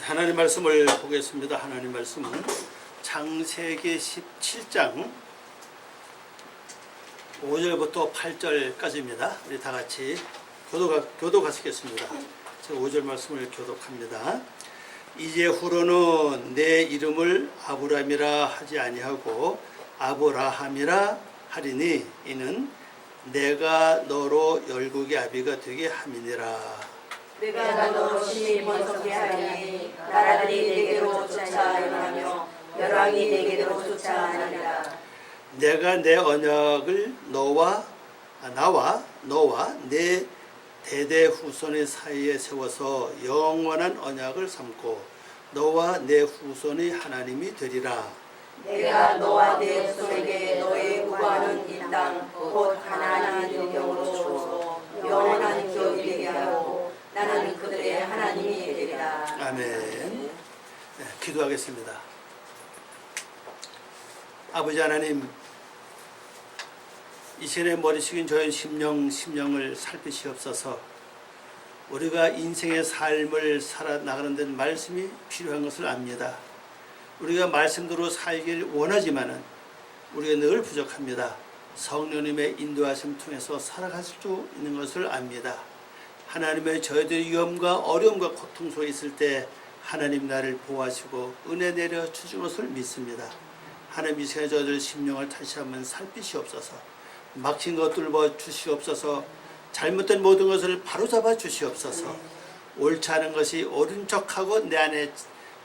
하나님 말씀을 보겠습니다. 하나님 말씀은 창세기 17장 5절부터 8절까지입니다. 우리 다 같이 교독하시겠습니다. 제가 5절 말씀을 교독합니다. 이제후로는 내 이름을 아브람이라 하지 아니하고 아브라함이라 하리니 이는 내가 너로 열국의 아비가 되게 함이니라. 내가 너로 심히 번성케 하리니 나라들이 내게로 쫓아하며 열왕이 내게로 쫓아하리라. 내가 내 언약을 나와 내 대대 후손의 사이에 세워서 영원한 언약을 삼고 너와 내 후손의 하나님이 되리라. 내가 너와 내 후손에게 너의 구하는 이 땅 곧 가나안의 영으로 주어서 영원한 기업이 되게 하고 나는 그들의 하나님이 되리라. 아멘. 기도하겠습니다. 아버지 하나님, 이 시간에 머리 숙인 저희 심령을 살피시옵소서. 우리가 인생의 삶을 살아나가는 데 말씀이 필요한 것을 압니다. 우리가 말씀대로 살길 원하지만은 우리가 늘 부족합니다. 성령님의 인도하심 통해서 살아갈 수 있는 것을 압니다. 하나님의 저희들의 위험과 어려움과 고통 속에 있을 때 하나님 나를 보호하시고 은혜 내려 주신 것을 믿습니다. 하나님 이 시간에 저희들 심령을 다시 한번 살피시옵소서. 막힌 것 뚫어 주시옵소서. 잘못된 모든 것을 바로잡아 주시옵소서. 옳지 않은 것이 옳은 척하고 내 안에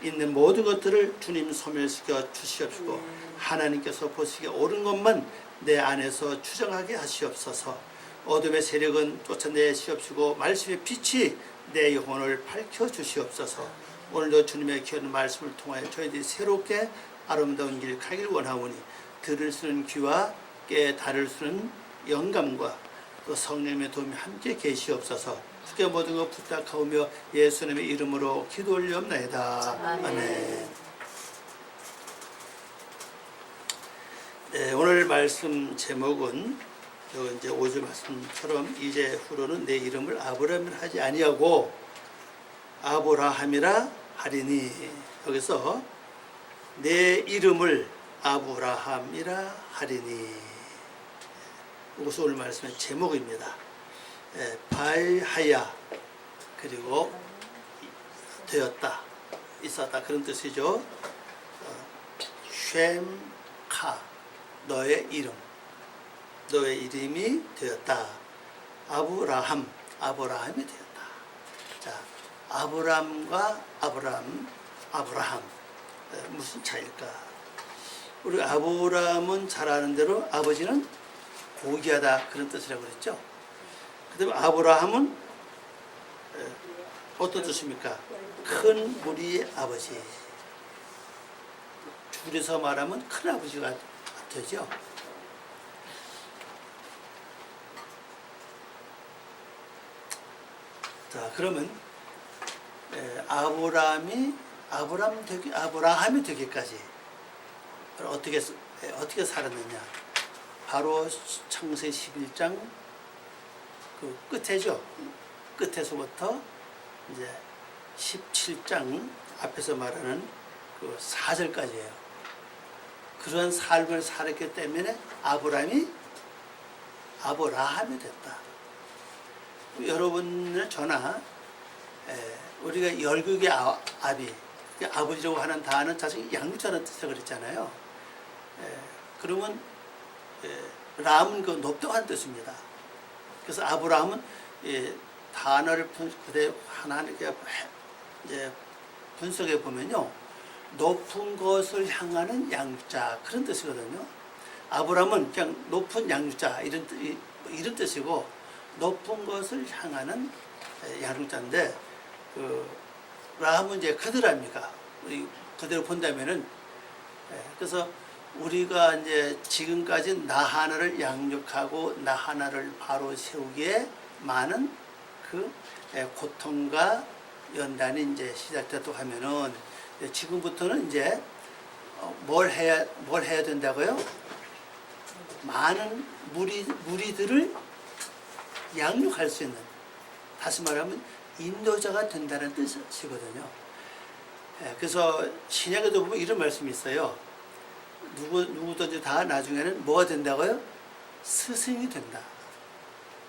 있는 모든 것들을 주님 소멸시켜 주시옵시고 하나님께서 보시기에 옳은 것만 내 안에서 추정하게 하시옵소서. 어둠의 세력은 쫓아내시옵시고 말씀의 빛이 내 영혼을 밝혀 주시옵소서. 오늘도 주님의 귀한 말씀을 통하여 저희들이 새롭게 아름다운 길 가길 원하오니 들을 수 있는 귀와 깨달을 수 있는 영감과 또 성령님의 도움이 함께 계시옵소서. 주께 모든 것 부탁하오며 예수님의 이름으로 기도 올리옵나이다. 아멘. 네, 오늘 말씀 제목은 이제 5절 말씀처럼 이제후로는 내 이름을 아브라함이라 하지 아니하고 아브라함이라 하리니, 여기서 내 이름을 아브라함이라 하리니, 이것이 오늘 말씀의 제목입니다. 발하야, 그리고 되었다, 있었다, 그런 뜻이죠. 쉔카, 너의 이름, 너의 이름이 되었다. 아브라함이 되었다. 자, 아브람과 아브라함 무슨 차이일까? 우리 아브람은 잘 아는 대로 아버지는 고귀하다, 그런 뜻이라고 그랬죠. 그 다음에 아브라함은 어떤 뜻입니까? 큰 무리의 아버지. 줄여서 말하면 큰 아버지가 되죠. 자, 그러면 아브라함이 되기까지 어떻게 살았느냐? 바로 창세기 11장 그 끝에죠. 끝에서부터 이제 17장 앞에서 말하는 그 4절까지예요. 그런 삶을 살았기 때문에 아브라함이 됐다. 여러분이나 저나 우리가 열국의 아비, 아버지라고 하는 단어는 사실 양육자라는 뜻을 그랬잖아요. 그러면 람은 그 높다고 하는 뜻입니다. 그래서 아브라함은 단어를 그대로 하나하나 이제 분석해 보면요, 높은 것을 향하는 양육자, 그런 뜻이거든요. 아브라함은 그냥 높은 양육자 이런 뜻이고, 높은 것을 향하는 양육자인데, 라함은 이제 그들합니까? 우리 그대로 본다면은, 그래서 우리가 이제 지금까지 나 하나를 양육하고 나 하나를 바로 세우기에 많은 그 고통과 연단이 이제 시작됐다고 하면은, 지금부터는 이제 뭘 해야 된다고요? 많은 무리들을 양육할 수 있는, 다시 말하면 인도자가 된다는 뜻이거든요. 그래서 신약에도 보면 이런 말씀이 있어요. 누구든지 다 나중에는 뭐가 된다고요? 스승이 된다.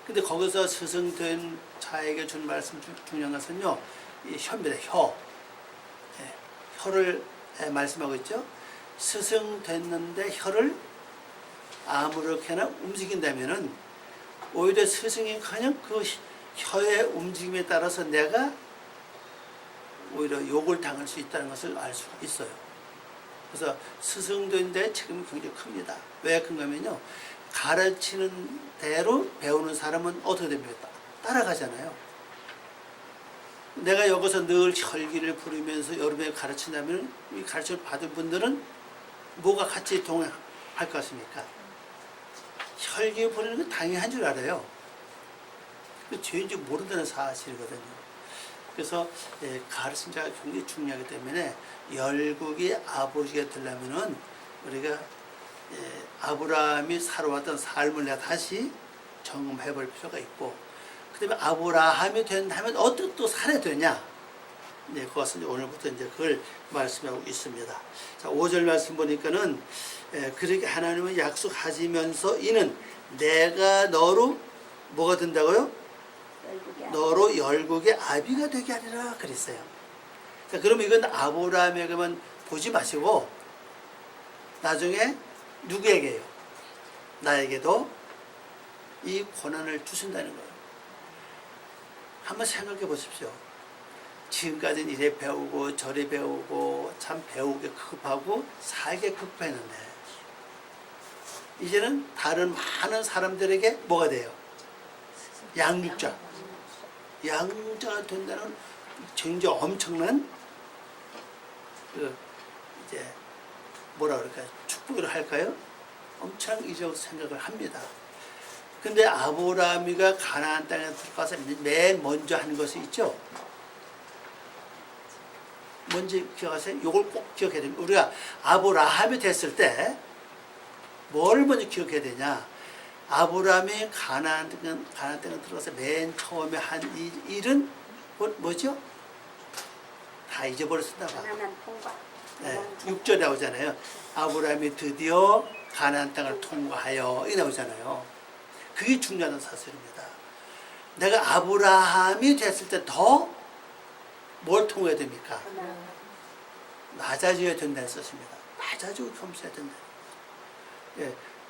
근데 거기서 스승된 자에게 준 말씀 중요한 것은요, 이 혀입니다. 혀. 혀를 말씀하고 있죠. 스승 됐는데 혀를 아무렇게나 움직인다면은 오히려 스승이 그냥 그 혀의 움직임에 따라서 내가 오히려 욕을 당할 수 있다는 것을 알 수가 있어요. 그래서 스승된 데 책임이 굉장히 큽니다. 왜 큰가면요, 가르치는 대로 배우는 사람은 어떻게 됩니까? 따라가잖아요. 내가 여기서 늘 혈기를 부리면서 여러분에게 가르친다면 이 가르침을 받은 분들은 뭐가 같이 동행할 것 같습니까? 혈기 부리는 건 당연한 줄 알아요. 그 죄인지 모른다는 사실이거든요. 그래서 가르친 자가 굉장히 중요하기 때문에 열국의 아버지가 되려면은 우리가 아브라함이 살아왔던 삶을 내가 다시 점검해 볼 필요가 있고, 그 다음에 아브라함이 된다면 어떻게 또 살아야 되냐? 그것은 오늘부터 이제 그걸 말씀하고 있습니다. 자, 5절 말씀 보니까는 그렇게 하나님은 약속하시면서 이는 내가 너로 뭐가 된다고요? 너로 열국의 아비가 되게 하리라 그랬어요. 자, 그러면 이건 아브라함에게만 보지 마시고 나중에 누구에게요? 나에게도 이 고난을 주신다는 거예요. 한번 생각해 보십시오. 지금까지는 이래 배우고 저래 배우고 참 배우기 급하고 살기 급했는데 이제는 다른 많은 사람들에게 뭐가 돼요? 양육자. 양육자가 된다는 굉장히 엄청난 이제 뭐라 그럴까요? 축복을 할까요? 엄청 이적 생각을 합니다. 근데 아브라함이가 가나안 땅에 들어가서 맨 먼저 한 것이 있죠. 먼저 기억하세요. 이걸 꼭 기억해야 됩니다. 우리가 아브라함이 됐을 때 뭘 먼저 기억해야 되냐? 아브라함이 가나안 땅에 들어가서 맨 처음에 한 일은 뭐죠? 다 잊어버렸었나 봐. 가난한 통과. 6절에 나오잖아요. 아브라함이 드디어 가나안 땅을 통과하여 이 나오잖아요. 그게 중요한 사실입니다. 내가 아브라함이 됐을 때 더 뭘 통과해야 됩니까? 낮아져야 된다는 뜻입니다. 낮아지고 겸손해야 된다.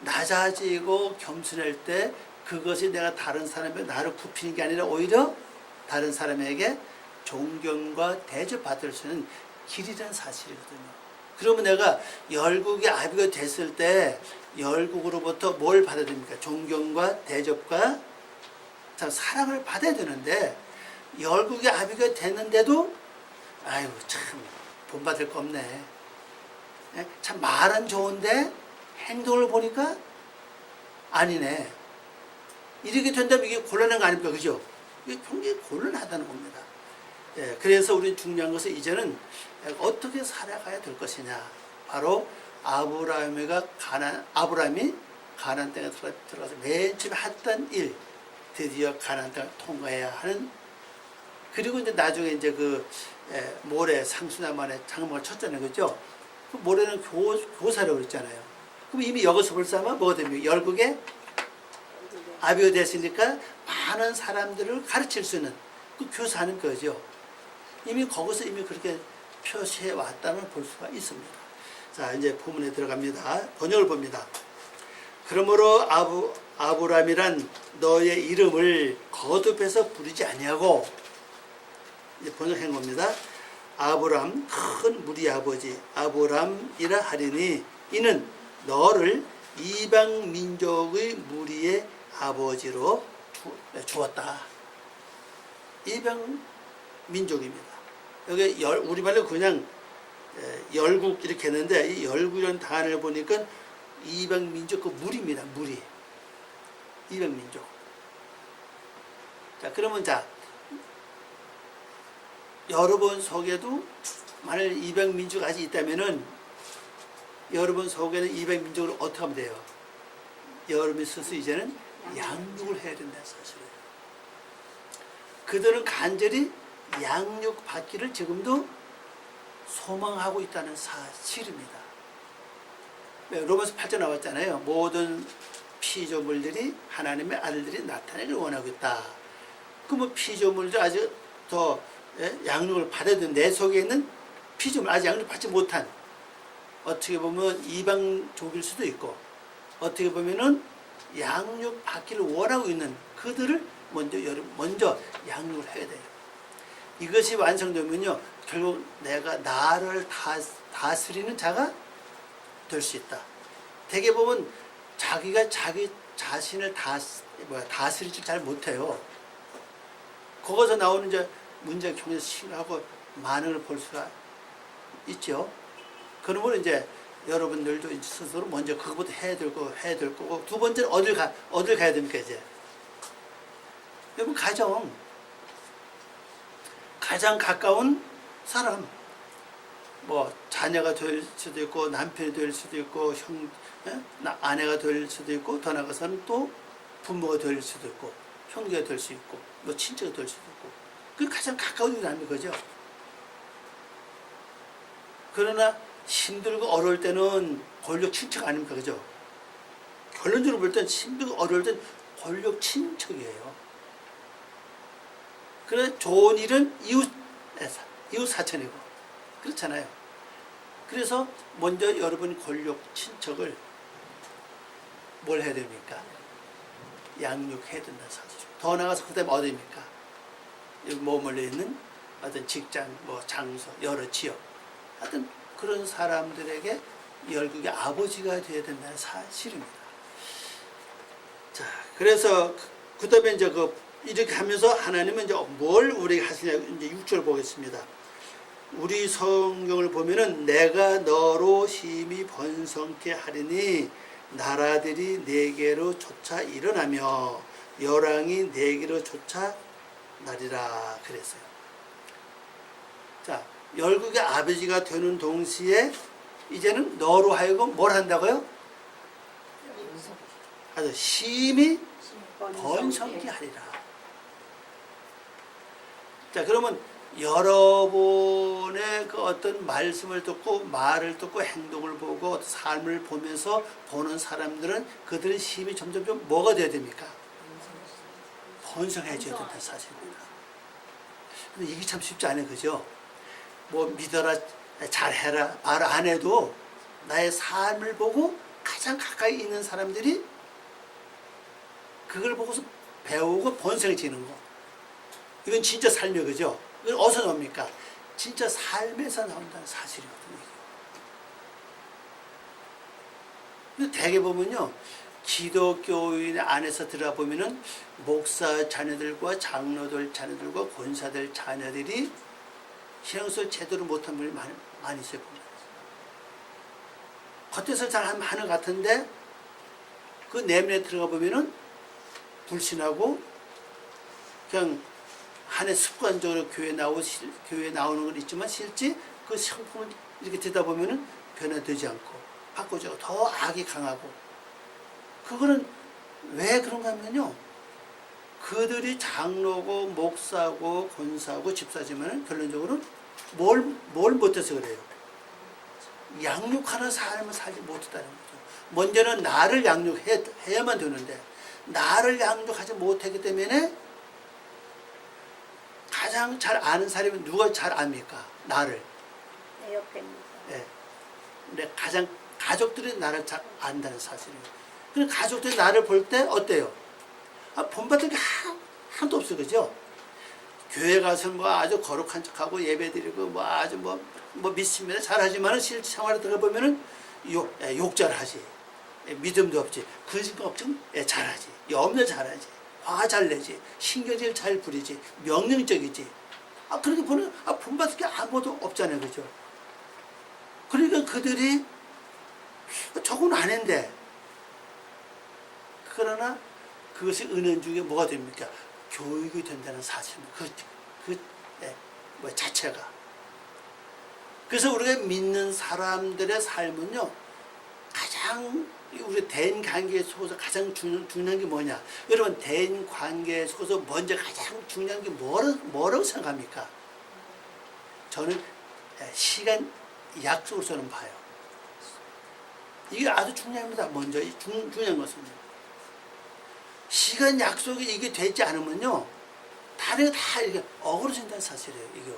낮아지고 겸손할 때 그것이 내가 다른 사람에게 나를 굽히는 게 아니라 오히려 다른 사람에게 존경과 대접받을 수 있는 길이라는 사실이거든요. 그러면 내가 열국의 아비가 됐을 때 열국으로부터 뭘 받아야 됩니까? 존경과 대접과 참 사랑을 받아야 되는데 열국의 아비가 됐는데도 아유 참 본받을 거 없네. 참 말은 좋은데 행동을 보니까 아니네. 이렇게 된다면 이게 곤란한 거 아닙니까? 그죠? 이게 굉장히 곤란하다는 겁니다. 그래서 우리 중요한 것은 이제는 어떻게 살아가야 될 것이냐. 바로 아브라함이 가나안 땅에 들어가서 맨 처음에 했던 일, 드디어 가나안 땅을 통과해야 하는. 그리고 이제 나중에 이제 그 모래 상수나만에 장막을 쳤잖아요, 그죠? 그 모래는 교사라고 그랬잖아요. 그럼 이미 여기서 벌써 아마 뭐가 됩니까? 열국에 아비가 됐으니까 많은 사람들을 가르칠 수 있는 그 교사하는 거죠. 이미 거기서 이미 그렇게 표시해 왔다는 볼 수가 있습니다. 자, 이제 본문에 들어갑니다. 번역을 봅니다. 그러므로 아브라함이란 너의 이름을 거듭해서 부르지 아니하고, 이제 번역한 겁니다. 아브람 큰 무리 아버지 아브람이라 하리니 이는 너를 이방 민족의 무리의 아버지로 주었다. 이방 민족입니다. 여기 우리말로 그냥 열국 이렇게 했는데 이 열국이라는 단어를 보니까 이방 민족 그 무리입니다. 무리. 이방 민족. 자, 그러면 여러분 속에도 만약 이방 민족 아직 있다면은 여러분 속에는 이방 민족을 어떻게 하면 돼요? 여러분이 스스로 이제는 양육을 해야 된다는 사실이에요. 그들은 간절히 양육 받기를 지금도 소망하고 있다는 사실입니다. 로마서 8절 나왔잖아요. 모든 피조물들이 하나님의 아들들이 나타나기를 원하고 있다. 그러면 피조물들 아직 더 양육을 받아야 되는 내 속에 있는 피조물 아직 양육을 받지 못한 어떻게 보면 이방족일 수도 있고 어떻게 보면은 양육 받기를 원하고 있는 그들을 먼저 양육을 해야 돼요. 이것이 완성되면요 결국 내가 나를 다스리는 자가 될 수 있다. 대개 보면 자기가 자기 자신을 다스리지 잘 못해요. 거기서 나오는 이제 문제가 굉장히 심하고 많은 걸 볼 수가 있죠. 그러면 이제 여러분들도 이제 스스로 먼저 그것부터 해야 될 거고 두 번째는 어딜 가야 됩니까 이제? 여러분 가장 가까운 사람 뭐 자녀가 될 수도 있고 남편이 될 수도 있고 아내가 될 수도 있고 더 나아가서는 또 부모가 될 수도 있고 형제가 될 수 있고 뭐 친척이 될 수도 있고 그 가장 가까운 사람이 거죠. 그러나 힘들고 어려울 때는 권력 친척 아닙니까 그죠? 결론적으로 볼 땐 힘들고 어려울 땐 권력 친척이에요. 그래 좋은 일은 이웃 사촌이고 그렇잖아요. 그래서 먼저 여러분 권력 친척을 뭘 해야 됩니까? 양육해야 된다는 사실이죠. 더 나아가서 그 다음에 어디입니까? 머물러 있는 어떤 직장, 뭐 장소, 여러 지역 하여튼 그런 사람들에게 열국의 아버지가 되어야 된다는 사실입니다. 자, 그래서 그 다음에 이제 이렇게 하면서 하나님은 이제 뭘 우리에게 하시냐 이제 6절 보겠습니다. 우리 성경을 보면은 내가 너로 심히 번성케 하리니 나라들이 내게로 쫓아 일어나며 열왕이 내게로 쫓아 나리라 그랬어요. 자, 열국의 아버지가 되는 동시에 이제는 너로 하여금 뭘 한다고요? 아주 심히 번성케 하리라. 자, 그러면 여러분의 그 어떤 말씀을 듣고 말을 듣고 행동을 보고 삶을 보면서 보는 사람들은 그들의 힘이 점점 뭐가 돼야 됩니까? 번성해져야 된다는 사실입니다. 근데 이게 참 쉽지 않아요. 그죠? 뭐 믿어라, 잘해라, 말 안 해도 나의 삶을 보고 가장 가까이 있는 사람들이 그걸 보고서 배우고 번성해지는 거. 이건 진짜 삶이에요. 그죠? 이건 어디서 나옵니까? 진짜 삶에서 나온다는 사실이거든요. 근데 대개 보면요. 기독교인 안에서 들어보면은 목사 자녀들과 장로들 자녀들과 권사들 자녀들이 신앙생활 제대로 못한 분이 많이 있어요. 겉에서 잘 하는 것 같은데 그 내면에 들어가 보면은 불신하고 그냥 한 해 습관적으로 교회 나오는 건 있지만 실제 그 성품을 이렇게 듣다 보면은 변화되지 않고 바꾸자고 더 악이 강하고 그거는 왜 그런가 하면요. 그들이 장로고 목사고 권사고 집사지만 결론적으로 뭘 못해서 그래요. 양육하는 삶을 살지 못했다는 거죠. 먼저는 나를 양육해야만 되는데 나를 양육하지 못하기 때문에 가장 잘 아는 사람이 누가 잘 압니까? 나를. 내 옆에 있는 사람. 네. 근데 가족들이 나를 잘 안다는 사실이에요. 그래서 가족들이 나를 볼 때 어때요? 본받을 게 하나도 없어, 그죠? 교회 가서 뭐 아주 거룩한 척하고 예배 드리고 뭐 아주 뭐 믿습니다. 잘하지만은 실제 생활에 들어보면은 욕잘하지. 믿음도 없지. 근심 걱정 잘하지. 염려 잘하지. 화 잘 내지. 신경질 잘 부리지. 명령적이지. 그렇게 보면 본받을 게 아무것도 없잖아요, 그죠? 그러니까 그들이 저건 안 했는데 그러나 그것이 은연중에 뭐가 됩니까? 교육이 된다는 사실입니다. 뭐 자체가. 그래서 우리가 믿는 사람들의 삶은요, 가장 우리 대인 관계에 속에서 가장 중요한 게 뭐냐? 여러분, 대인 관계에 속에서 먼저 가장 중요한 게 뭐라고 생각합니까? 저는 시간 약속을 저는 봐요. 이게 아주 중요합니다. 먼저 중요한 것은 시간 약속이 이게 되지 않으면요 다른 다 이렇게 어그러진다는 사실이에요. 이게.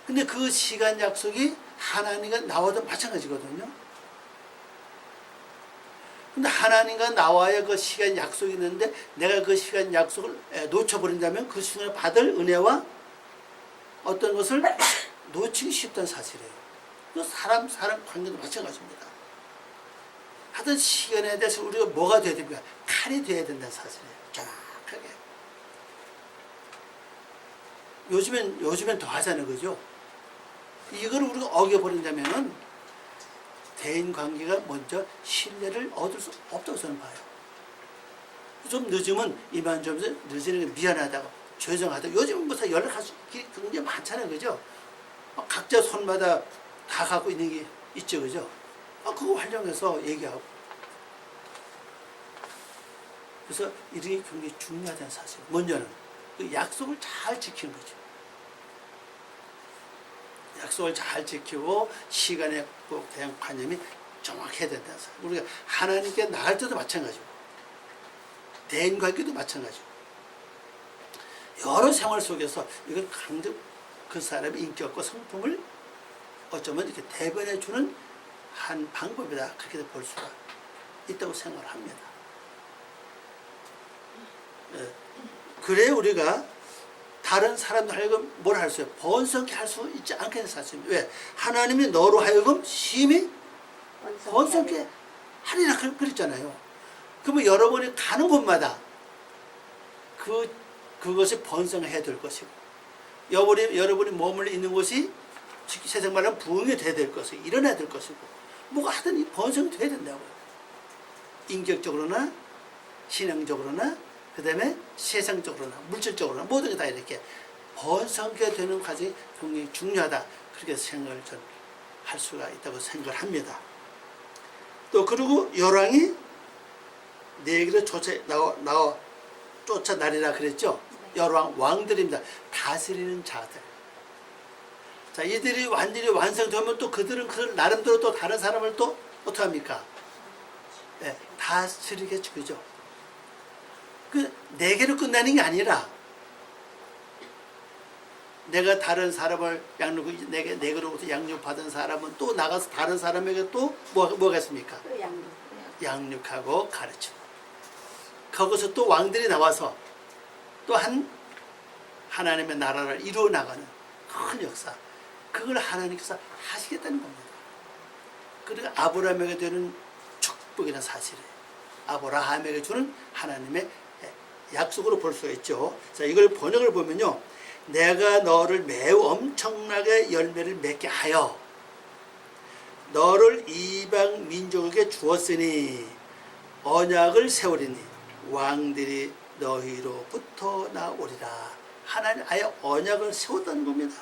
근데 그 시간 약속이 하나님과 나와도 마찬가지거든요. 근데 하나님과 나와의 그 시간 약속이 있는데 내가 그 시간 약속을 놓쳐버린다면 그 순간에 받을 은혜와 어떤 것을 놓치기 쉽다는 사실이에요. 그 사람 관계도 마찬가지입니다. 하던 시간에 대해서 우리가 뭐가 돼야 됩니까? 칼이 돼야 된다는 사실이에요. 정확하게. 요즘엔 더 하잖아요. 그죠? 이걸 우리가 어겨버린다면은 대인 관계가 먼저 신뢰를 얻을 수 없다고 저는 봐요. 좀 늦으면 이만 늦으는 게 미안하다고 죄송하다고 요즘은 무슨 연락할 수 굉장히 많잖아요. 그죠? 각자 손마다 다 갖고 있는 게 있죠. 그죠? 그거 활용해서 얘기하고. 그래서 이런 게 굉장히 중요하다는 사실. 먼저는 그 약속을 잘 지키는 거죠. 약속을 잘 지키고 시간에 대한 관념이 정확해야 된다는 사실. 우리가 하나님께 나갈 때도 마찬가지고 대인 관계도 마찬가지고 여러 생활 속에서 이걸 강조 그 사람의 인격과 성품을 어쩌면 이렇게 대변해 주는 한 방법이다. 그렇게 볼 수가 있다고 생각을 합니다. 그래 우리가 다른 사람들 하여금 뭘 할 수 있어요? 번성케 할 수 있지 않겠는 사실입니다. 왜? 하나님이 너로 하여금 심히 번성케 하리라 그랬잖아요. 그러면 여러분이 가는 곳마다 그것이 번성해야 될 것이고 여러분이 머물러 있는 곳이 세상 말하면 부흥이 돼야 될 것이고 일어나야 될 것이고 뭐가 하든 번성이 돼야 된다고요. 인격적으로나 신앙적으로나 그 다음에 세상적으로나 물질적으로나 모든 게 다 이렇게 번성케 되는 과정이 굉장히 중요하다. 그렇게 생각을 전 할 수가 있다고 생각을 합니다. 또 그리고 열왕이 내게로 쫓아나리라 그랬죠. 열왕 왕들입니다. 다스리는 자들. 자, 이들이 완전히 완성되면 또 그들은 그 나름대로 또 다른 사람을 또 어떻게 합니까? 네, 다스리겠죠. 그죠? 내게로 끝나는 게 아니라 내가 다른 사람을 내게로부터 양육받은 사람은 또 나가서 다른 사람에게 또 뭐가 있습니까? 양육하고 가르치고 거기서 또 왕들이 나와서 또 하나님의 나라를 이루어 나가는 큰 역사 그걸 하나님께서 하시겠다는 겁니다. 그리고 아브라함에게 되는 축복이라는 사실이에요. 아브라함에게 주는 하나님의 약속으로 볼 수가 있죠. 자, 이걸 번역을 보면요. 내가 너를 매우 엄청나게 열매를 맺게 하여 너를 이방 민족에게 주었으니 언약을 세우리니 왕들이 너희로부터 나오리라. 하나님 아예 언약을 세웠다는 겁니다.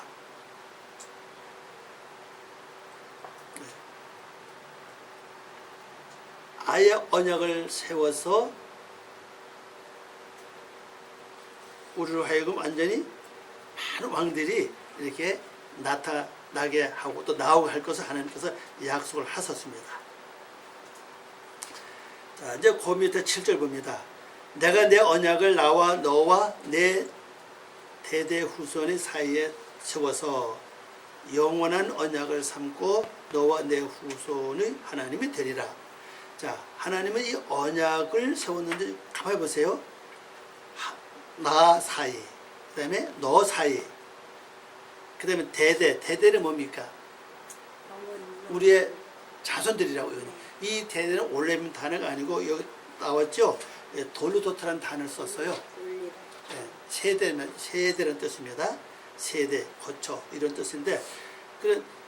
아예 언약을 세워서 우리로 하여금 완전히 많은 왕들이 이렇게 나타나게 하고 또 나오게 할 것을 하나님께서 약속을 하셨습니다. 자, 이제 그 밑에 7절 봅니다. 내가 내 언약을 나와 너와 내 대대 후손의 사이에 세워서 영원한 언약을 삼고 너와 내 후손의 하나님이 되리라. 자, 하나님은 이 언약을 세웠는데 가만히 보세요. 나 사이, 그 다음에 너 사이, 그 다음에 대대는 뭡니까? 우리의 자손들이라고. 이 대대는 올레민 단어가 아니고 여기 나왔죠? 돌루도트라는 단어를 썼어요. 세대라는 뜻입니다. 세대, 거처 이런 뜻인데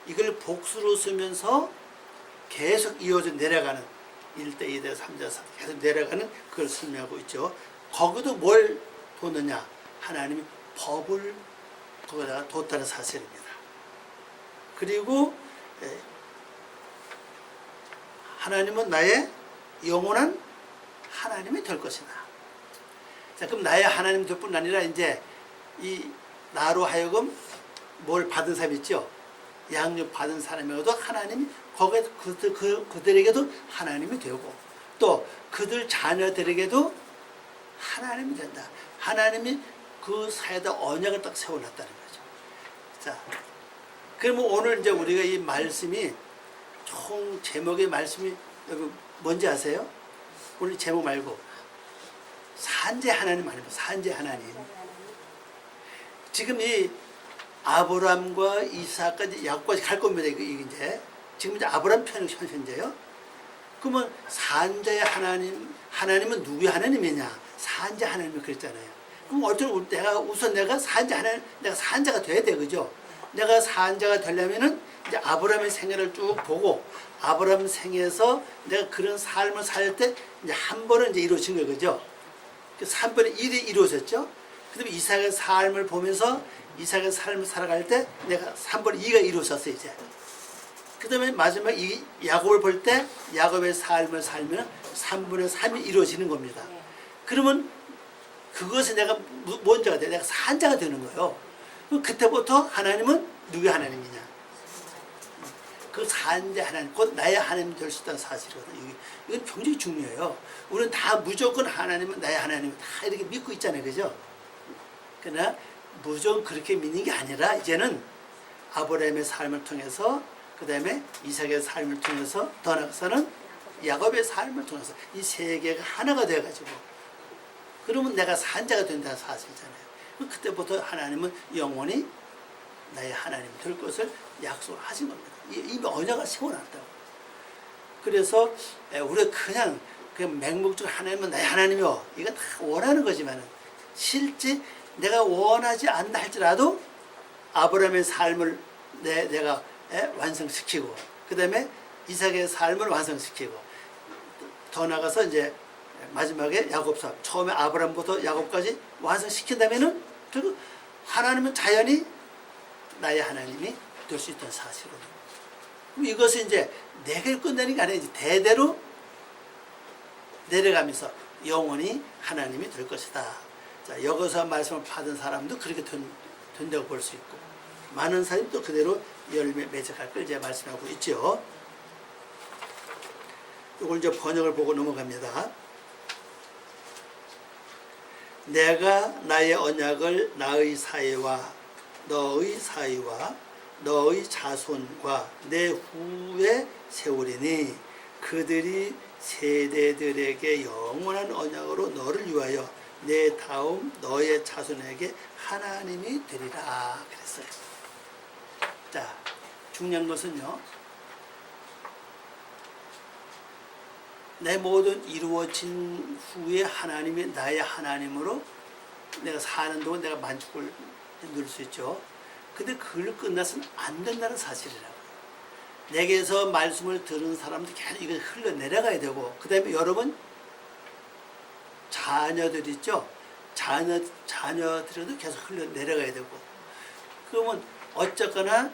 이걸 복수로 쓰면서 계속 이어져 내려가는 1대, 2대, 3대, 4대 계속 내려가는 그걸 설명하고 있죠. 거기도 뭘 뒀느냐? 하나님이 법을 거기다가 뒀다는 사실입니다. 그리고 하나님은 나의 영원한 하나님이 될 것이다. 자, 그럼 나의 하나님 될 뿐 아니라 이제 이 나로 하여금 뭘 받은 사람 있죠? 양육 받은 사람이어도 하나님이 거기에 그들에게도 하나님이 되고 또 그들 자녀들에게도 하나님이 된다. 하나님이 그 사이에다 언약을 딱 세워놨다는 거죠. 자, 그러면 오늘 이제 우리가 이 말씀이 총 제목의 말씀이 여기 뭔지 아세요? 오늘 제목 말고 산재 하나님 아닙니까? 산재 하나님. 지금 이 아브람과 이삭까지 야곱까지 갈 겁니다. 이게 이제 지금 이제 아브람 편이 현재요. 그러면 산자의 하나님은 누구의 하나님이냐? 산자 하나님이 그랬잖아요. 그럼 어쩌면 내가 산자 하나님, 내가 산자가 돼야 돼, 그죠? 내가 산자가 되려면은 이제 아브람의 생애를 쭉 보고 아브람 생에서 내가 그런 삶을 살 때 이제 한 번은 이제 이루어진 거예요, 그죠? 그래서 한 번에 일이 이루어졌죠. 그다음에 이삭의 삶을 보면서 이삭의 삶을 살아갈 때 내가 3분의 2가 이루어졌어요, 이제. 그 다음에 마지막 이 야곱을 볼 때 야곱의 삶을 살면 3분의 3이 이루어지는 겁니다. 그러면 그것이 내가 뭔자가 돼? 내가 산자가 되는 거예요. 그럼 그때부터 하나님은 누구의 하나님이냐? 그 산자 하나님, 곧 나의 하나님이 될 수 있다는 사실이거든요. 이건 굉장히 중요해요. 우리는 다 무조건 하나님은 나의 하나님 다 이렇게 믿고 있잖아요, 그죠? 그러나 무조건 그렇게 믿는 게 아니라 이제는 아브라함의 삶을 통해서 그 다음에 이삭의 삶을 통해서 더 나아가서는 야곱의 삶을 통해서 이 세 개가 하나가 되어가지고 그러면 내가 산자가 된다는 사실이잖아요. 그때부터 하나님은 영원히 나의 하나님이 될 것을 약속을 하신 겁니다. 이미 언약을 세워놨다고. 그래서 우리가 그냥 맹목적으로 하나님은 나의 하나님이요. 이건 다 원하는 거지만 실제 내가 원하지 않다 할지라도 아브라함의 삶을 내가 완성시키고 그 다음에 이삭의 삶을 완성시키고 더 나가서 이제 마지막에 야곱 삶 처음에 아브라함부터 야곱까지 완성시킨다면은 결국 하나님은 자연히 나의 하나님이 될 수 있다는 사실이거든요. 그럼 이것이 이제 내게 끝내는 게 아니라 이제 대대로 내려가면서 영원히 하나님이 될 것이다. 자, 여기서 말씀을 받은 사람도 그렇게 된다고 볼 수 있고 많은 사람이 또 그대로 열매 맺어갈 걸 이제 말씀하고 있죠. 이걸 이제 번역을 보고 넘어갑니다. 내가 나의 언약을 나의 사이와 너의 사이와 너의 자손과 내 후에 세우리니 그들이 세대들에게 영원한 언약으로 너를 위하여 내 다음 너의 자손에게 하나님이 되리라 그랬어요. 자, 중요한 것은요. 내 모든 이루어진 후에 하나님이 나의 하나님으로 내가 사는 동안 내가 만족을 누릴 수 있죠. 근데 그걸 끝나서는 안 된다는 사실이라고요. 내게서 말씀을 들은 사람도 계속 이걸 흘러내려가야 되고 그 다음에 여러분 자녀들 있죠. 자녀들에도 계속 흘러내려가야 되고 그러면 어쨌거나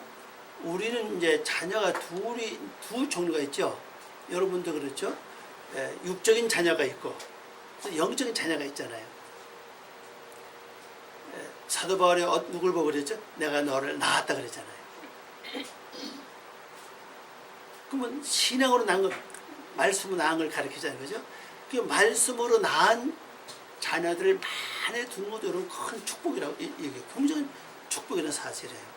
우리는 이제 자녀가 두 종류가 있죠. 여러분도 그렇죠. 육적인 자녀가 있고 영적인 자녀가 있잖아요. 사도 바울이 누굴 보고 그랬죠? 내가 너를 낳았다 그랬잖아요. 그러면 신앙으로 낳은 걸 말씀으로 낳은 걸 가르치자는 거죠. 그 말씀으로 낳은 자녀들을 많이 두는 것도 여러분 큰 축복이라고 이게 굉장히 축복이라는 사실이에요.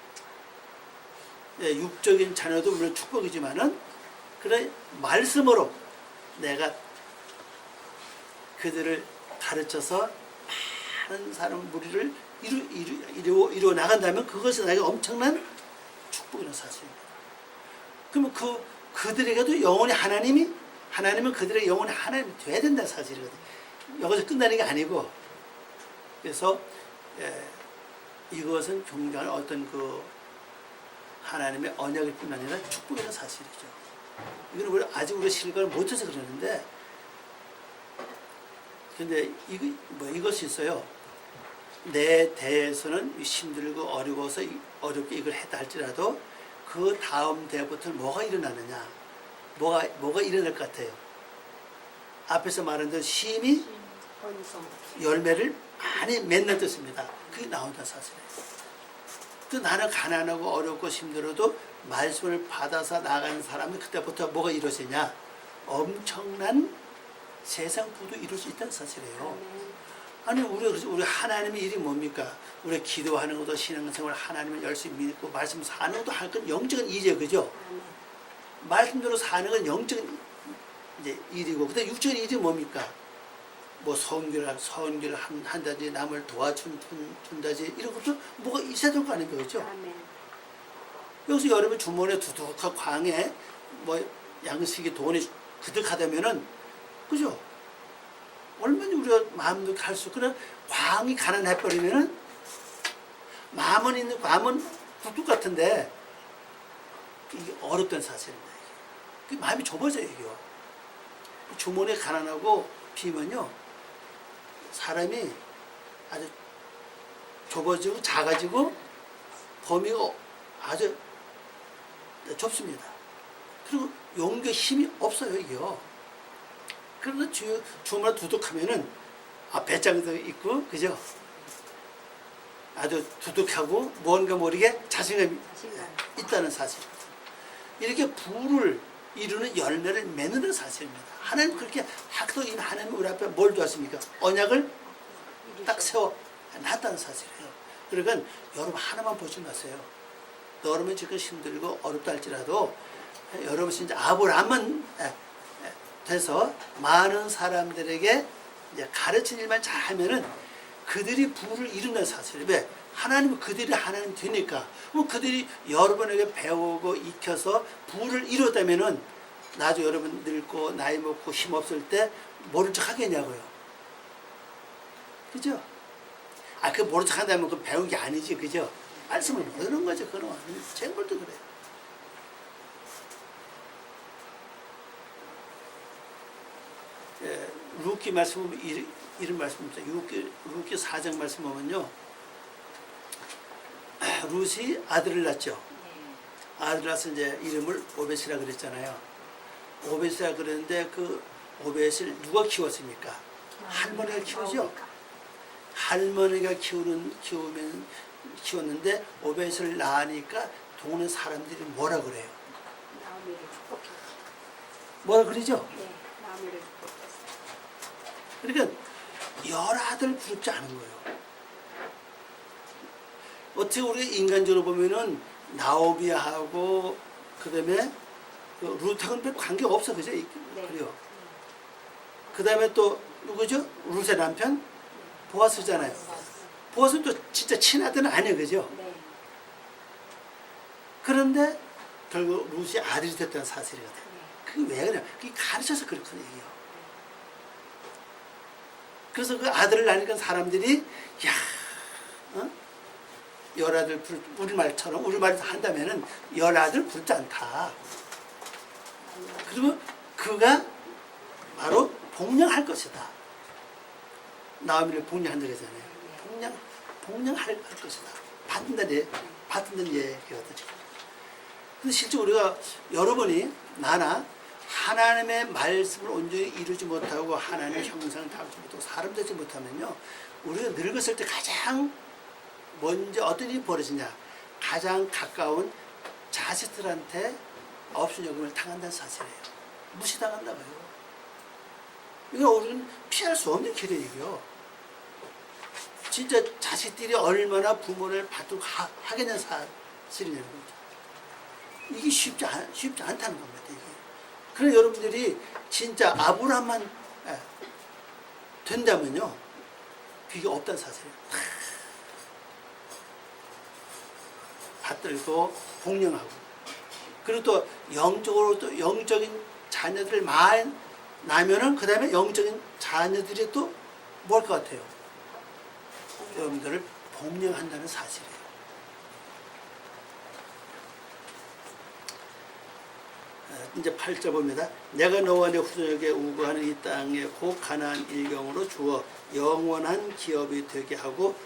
육적인 자녀도 물론 축복이지만은 그래 말씀으로 내가 그들을 가르쳐서 많은 사람 무리를 이루어 나간다면 그것이 나에게 엄청난 축복이라는 사실입니다. 그러면 그들에게도 영원히 하나님은 그들에게 영원히 하나님이 돼야 된다는 사실이거든요. 여기서 끝나는 게 아니고 그래서 이것은 굉장히 어떤 그 하나님의 언약일 뿐 아니라 축복이라는 사실이죠. 이거는 아직 우리가 실감을 못해서 그러는데 근데 이것이 있어요. 내 대에서는 힘들고 어려워서 어렵게 이걸 했다 할지라도 그 다음 대부터는 뭐가 일어나느냐 뭐가 일어날 것 같아요. 앞에서 말한 대로 쉼이 열매를 많이 맺는 뜻입니다. 그게 나온다는 사실이에요. 또 나는 가난하고 어렵고 힘들어도 말씀을 받아서 나가는 사람은 그때부터 뭐가 이루어지냐? 엄청난 세상 부도 이룰 수 있다는 사실이에요. 아니 우리 하나님의 일이 뭡니까? 우리 기도하는 것도 신앙생활 하나님을 열심히 믿고 말씀 사는 것도 할 건 영적인 일이에요, 그죠? 말씀대로 사는 건 영적인 이제 일이고, 근데 육적인 일이 뭡니까? 뭐 선교를 한다지, 남을 도와준다지, 이런 것도 뭐가 있어야 될 거 아닙니까, 그죠? 여기서 여러분 주머니에 두둑한 광에 뭐 양식이 돈이 그득하다면은, 그죠? 얼마나 우리가 마음도 갈 수, 그냥 광이 가난해버리면은 마음은 뚝뚝 같은데 이게 어렵다는 사실입니다. 이게 마음이 좁아져요, 이게요. 주머니에 가난하고 비면요, 사람이 아주 좁아지고 작아지고 범위가 아주 좁습니다. 그리고 용기 힘이 없어요, 이게요. 그러나 주말 두둑하면은 배짱도 있고, 그죠? 아주 두둑하고 뭔가 모르게 자신감이 있다는 사실입니다. 이렇게 부를 이루는 열매를 맺는 사실입니다. 하나님 그렇게 학도 하나님 우리 앞에 뭘 주었습니까? 언약을 딱 세워 놨다는 사실이에요. 그러니까 여러분 하나만 보지 마세요. 여러분 지금 힘들고 어렵다 할지라도 여러분 진짜 아브라함만 돼서 많은 사람들에게 이제 가르친 일만 잘 하면은 그들이 부를 이룬다는 사실이에요. 왜? 하나님은 그들이 하나님 되니까. 그럼 그들이 여러분에게 배우고 익혀서 부를 이뤘다면은 나중에 여러분 늙고 나이 먹고 힘없을 때 모른 척 하겠냐고요. 그죠? 그 모른 척 한다면 그 배운 게 아니지, 그죠? 말씀을 모르는 거죠, 그런 책벌도 그래요. 루키 말씀 보면 이런 말씀입니다. 루키 4장 말씀 보면요, 룻이 아들을 낳죠. 아들을 낳아서 이제 이름을 오벳이라 그랬잖아요. 오벳이라 그랬는데 그 오벳을 누가 키웠습니까? 할머니가 키우죠. 할머니가 키웠는데 오벳을 낳으니까 동네 사람들이 뭐라 그래요? 뭐라 그러죠? 그러니까 열아들 부럽지 않은 거예요. 어떻게 우리가 인간적으로 보면은 나오미하고 그다음에 룻하고는 별 관계가 없어, 그죠? 그래요. 그다음에 또 누구죠? 룻의 남편 보아스잖아요. 보아스는 또 진짜 친아들은 아니에요, 그죠? 그런데 결국 룻이 아들이 됐다는 사실이거든요. 그게 왜 그래요? 그게 가르쳐서 그렇거든요, 얘기요. 그래서 그 아들을 낳으니까 사람들이 열아들 우리말처럼 우리말에서 한다면은 열아들 부럽지 않다. 그러면 그가 바로 복령할 것이다. 나오미를 복령한다고 하잖아요. 복령할 것이다. 받는다는 얘기거든요. 근데 실제 우리가 여러분이 나나 하나님의 말씀을 온전히 이루지 못하고 하나님의 형상을 담지 못하고 사람 되지 못하면요, 우리가 늙었을 때 가장 먼저 어떤 일이 벌어지냐, 가장 가까운 자식들한테 업신여금을 당한다는 사실이에요. 무시당한다고요. 이거 우리는 피할 수 없는 길이에요. 진짜 자식들이 얼마나 부모를 받도록 하겠냐는 사실이냐는 거죠. 이게 쉽지 않다는 겁니다. 이게. 그래서 여러분들이 진짜 아브라함만 된다면요, 그게 없다는 사실이에요. 받들고 복령하고, 그리고 또 영적으로 또 영적인 자녀들을 많이 나면은 그 다음에 영적인 자녀들이 또 뭘 것 같아요? 여러분들을 복령한다는 사실이에요. 이제 8절 봅니다. 내가 너와 내 후손에게 우거하는 이 땅에 곧 가나안 일경으로 주어 영원한 기업이 되게 하고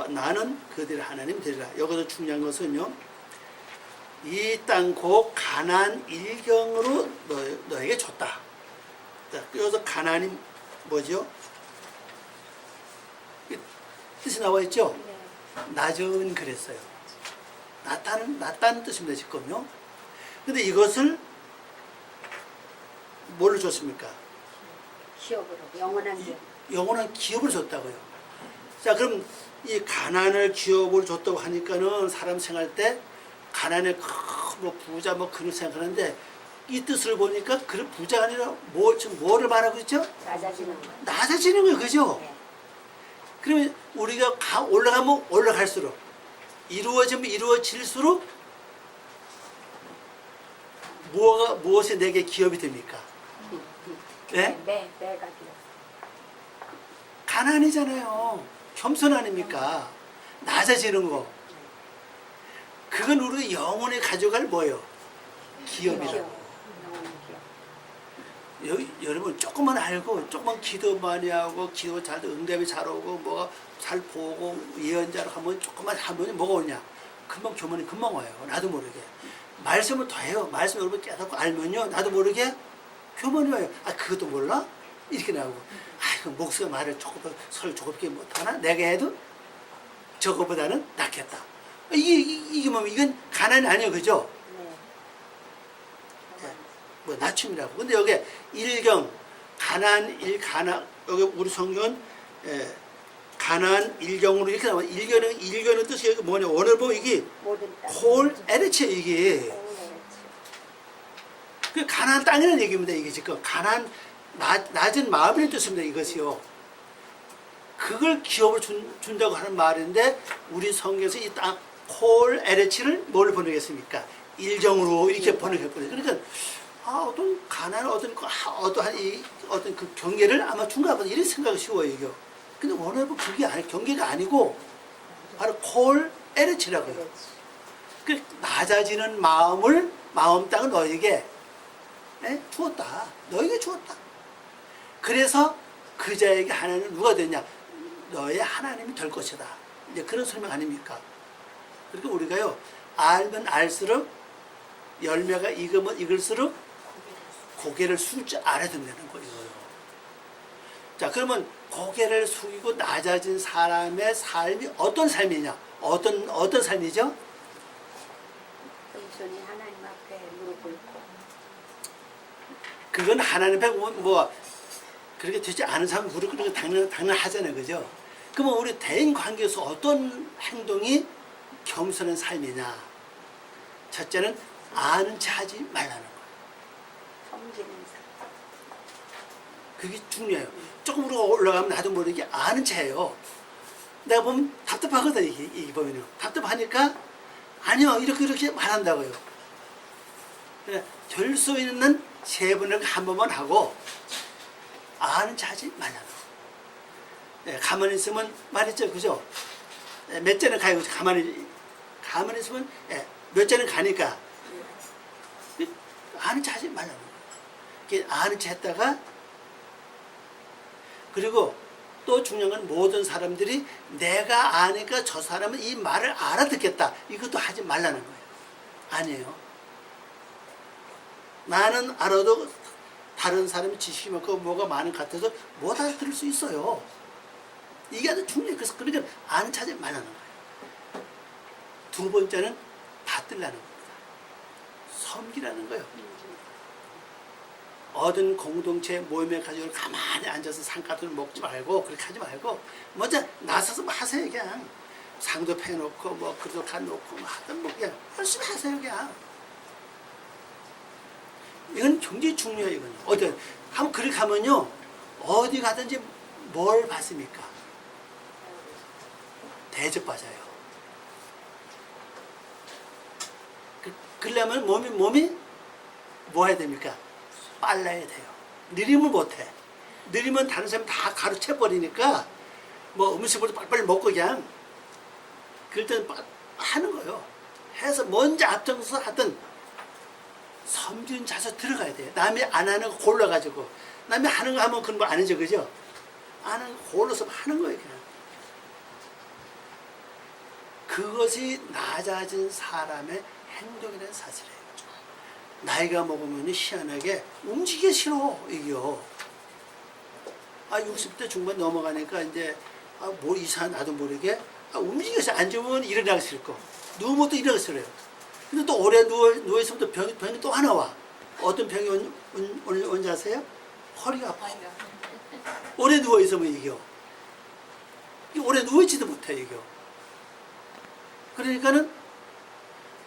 나는 그들의 하나님 되리라. 여기서 중요한 것은요, 이 땅 곧 가나안 일경으로 너에게 줬다. 여기서 가나안이 뭐죠? 뜻이 나와 있죠? 낮은 그랬어요. 낫다는 뜻입니다, 지금요. 근데 이것을 뭘로 줬습니까? 기업으로 영원한 기업. 영원한 기업을 줬다고요. 자, 그럼 이 가난을 기업으로 줬다고 하니까는 사람 생활 때 가난에 뭐 부자 뭐 그런 생각하는데 이 뜻을 보니까 그 부자가 아니라 지금 뭐를 말하고 있죠? 낮아지는 거. 낮아지는 거예요, 그죠? 네. 그러면 우리가 올라가면 올라갈수록 이루어지면 이루어질수록 무엇이 내게 기업이 됩니까? 네? 매가 기업. 가난이잖아요. 겸손 아닙니까? 낮아지는 거. 그건 우리가 영원히 가져갈 뭐예요? 기업이라고. 영원한 기업. 여러분 조금만 알고 조금만 기도 많이 하고 기도 잘 응답이 잘 오고 뭐가 잘 보고 예언자로 하면 조금만 하면 뭐가 오냐? 금방 교만이 금방 와요. 나도 모르게. 말씀을 더 해요. 말씀 여러분 깨닫고 알면요. 나도 모르게 교만이 와요. 아, 그것도 몰라? 이렇게 나오고. 그 목사가 말을 조금밖에 못하나? 내가 해도 저거보다는 낫겠다. 이게 뭐 이건 가난이 아니에요, 그죠? 네. 뭐 낮춤이라고. 근데 여기 일경 가난 여기 우리 성경은 가난 일경으로 이렇게 나와. 일경은 뜻이 여기 뭐냐? 오늘 보면 이게 모든 땅. 콜 에르체 이게. 그 가난 땅이라는 얘기입니다. 이게 지금 가난 낮은 마음이라는 뜻입니다. 이것이요. 그걸 기업을 준다고 하는 말인데 우리 성경에서 이 땅 콜 에르치를 뭘 번역했습니까? 일정으로 이렇게 번역했거든요. 그러니까 어떤 가난 어떤 그 경계를 아마 준가 보다 이런 생각이 쉬워요. 이게. 근데 원래 그게 경계가 아니고 바로 콜 에르치라고요. 그 낮아지는 마음 땅을 너에게 주었다. 너에게 주었다. 그래서 그 자에게 하나님은 누가 되냐? 너의 하나님이 될 것이다. 이제 그런 설명 아닙니까? 그러니까 우리가요, 알면 알수록 열매가 익으면 익을수록 고개를 숙일 줄 알아야 된다는 거예요. 자, 그러면 고개를 숙이고 낮아진 사람의 삶이 어떤 삶이냐? 어떤 삶이죠? 겸손히 하나님 앞에 무릎 꿇고. 그건 하나님 앞에 뭐 그렇게 되지 않은 사람 무릎 꿇는 거 당연하잖아요, 그죠? 그러면 우리 대인 관계에서 어떤 행동이 겸손한 삶이냐? 첫째는 아는 체 하지 말라는 거예요. 섬기는 삶. 그게 중요해요. 조금 올라가면 나도 모르게 아는 체예요. 내가 보면 답답하거든, 이게 보면요. 답답하니까 아니요, 이렇게 말한다고요. 될 수 있는 세 번을 한 번만 하고 아는 체 하지 말라는 거예요. 가만히 있으면 말했죠, 그죠? 몇 잔은 가요, 가만히 있으면 몇 잔은 가니까 아는 체 하지 말라는 거예요. 아는 체 했다가 그리고 또 중요한 건 모든 사람들이 내가 아니까 저 사람은 이 말을 알아듣겠다. 이것도 하지 말라는 거예요. 아니에요. 나는 알아도 다른 사람이 지식이 많고 뭐가 많은 것 같아서 못 알아들을 수 있어요. 이게 아주 중요해요. 그래서 그러니까 아는 체 하지 말라는 거예요. 두 번째는 받들라는 겁니다. 섬기라는 거예요. 어떤 공동체 모임에 가지고 가만히 앉아서 상가들 먹지 말고 그렇게 하지 말고 먼저 나서서 뭐 하세요. 그냥 상도 패놓고 뭐 그릇도 갖놓고 뭐 하든 뭐 그냥 열심히 하세요. 그냥 이건 굉장히 중요해요. 이건 한번 그렇게 하면요 어디 가든지 뭘 받습니까? 대접받아요. 그러려면 몸이 뭐 해야 됩니까? 빨라야 돼요. 느리면 못해. 느리면 다른 사람 다 가로채버리니까 뭐 음식을 빨리빨리 먹고 그냥 그럴 때는 하는 거예요. 해서 먼저 앞장서서 하든 섬기는 자세 들어가야 돼요. 남이 안 하는 거 골라가지고 남이 하는 거 하면 그런 거 아니죠, 그죠? 안 하는 거 골라서 하는 거예요, 그냥. 그것이 낮아진 사람의 행동이라는 사실이에요. 나이가 먹으면 희한하게 움직이기 싫어, 이게요. 60대 중반 넘어가니까 이제 뭐 이상 나도 모르게 움직여서 앉으면 일어나기 싫고 누우면 또 일어서래요. 근데 또 오래 누워있으면 또 병이 또 하나 와. 어떤 병이 온지 아세요? 허리가 아파. 오래 누워있으면 이겨. 오래 누워있지도 못해, 이겨. 그러니까는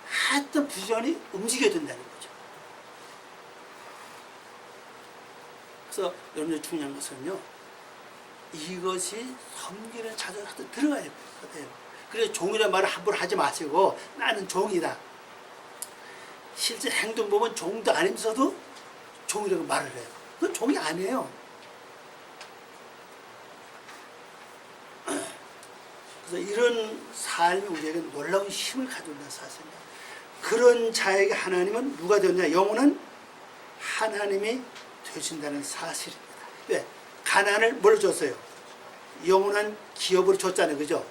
하여튼 부지런히 움직여야 된다는 거죠. 그래서 여러분들 중요한 것은요, 이것이 섬기는 자세로 들어가야 돼요. 그래서 종이라는 말을 함부로 하지 마시고, 나는 종이다. 실제 행동 보면 종도 아니면서도 종이라고 말을 해요. 그건 종이 아니에요. 그래서 이런 삶이 우리에게 놀라운 힘을 가져온다는 사실입니다. 그런 자에게 하나님은 누가 되었냐? 영혼은 하나님이 되신다는 사실입니다. 왜? 가난을 뭘 줬어요? 영원한 기업으로 줬잖아요. 그죠?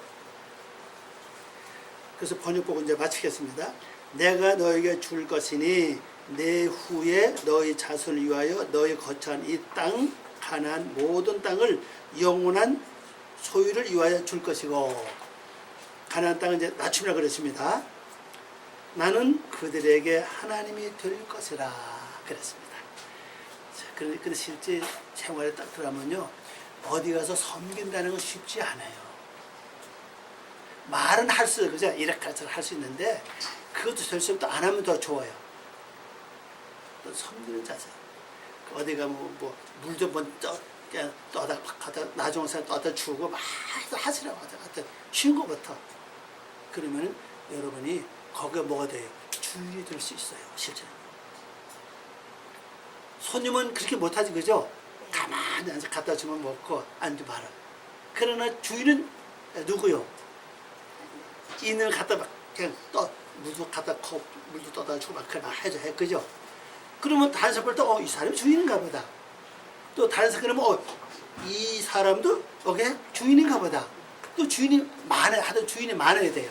그래서 번역복은 이제 마치겠습니다. 내가 너에게 줄 것이니 내 후에 너희 자손을 위하여 너희 거처한 이 땅, 가나안 모든 땅을 영원한 소유를 위하여 줄 것이고, 가나안 땅은 이제 낮춤이라 그랬습니다. 나는 그들에게 하나님이 될 것이라 그랬습니다. 그런데 실제 생활에 딱 들어가면요, 어디 가서 섬긴다는 건 쉽지 않아요. 말은 할 수, 그죠? 이렇게 할 수 있는데, 그것도 절대 안 하면 더 좋아요. 또 섬기는 자세. 어디 가면 뭐 물도 그냥 떠다 갖다 나중에 떠다 주고 막 하시라고 하여튼 쉬운 것부터. 그러면 여러분이 거기에 뭐가 돼요? 주인이 될 수 있어요, 실제. 손님은 그렇게 못하지, 그죠? 가만히 앉아 갖다 주면 먹고 앉지 마라. 그러나 주인은 누구요? 인을 갖다 막 그냥 물도 갖다 물도 떠다 주고 막 그냥 해줘, 그죠? 그러면 다른 사람을 또 이 사람이 주인인가 보다. 또 다른 사람 그러면 이 사람도 주인인가 보다. 또 주인이 하도 주인이 많아야 돼요.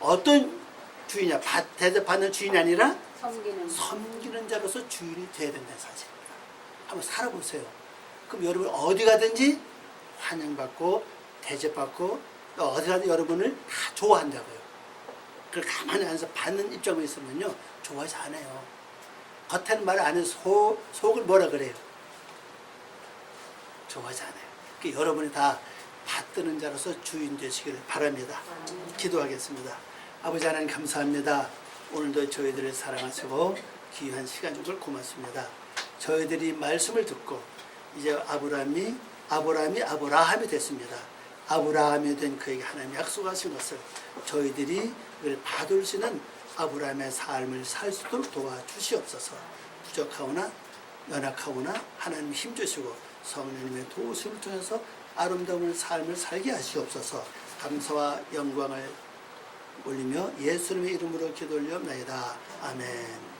어떤 주인이야? 대접받는 주인이 아니라 섬기는 자로서 주인이 돼야 된다는 사실입니다. 한번 살아보세요. 그럼 여러분 어디 가든지 환영받고 대접받고 어디 가든 여러분을 다 좋아한다고요. 그걸 가만히 앉아서 받는 입장에 있으면요, 좋아하지 않아요. 겉에는 말 안 해서 속을 뭐라 그래요? 좋아하지 않아요. 그러니까 여러분이 다 받드는 자로서 주인 되시기를 바랍니다. 기도하겠습니다. 아버지 하나님 감사합니다. 오늘도 저희들을 사랑하시고 귀한 시간 준 걸 고맙습니다. 저희들이 말씀을 듣고 이제 아브라함이 됐습니다. 아브라함이 된 그에게 하나님 약속하신 것을 저희들이 그걸 받을 수 있는 아브라함의 삶을 살 수 있도록 도와주시옵소서. 부족하오나 연약하오나 하나님 힘주시고 성령님의 도우심을 통해서 아름다운 삶을 살게 하시옵소서. 감사와 영광을 올리며 예수님의 이름으로 기도 올려옵나이다. 아멘.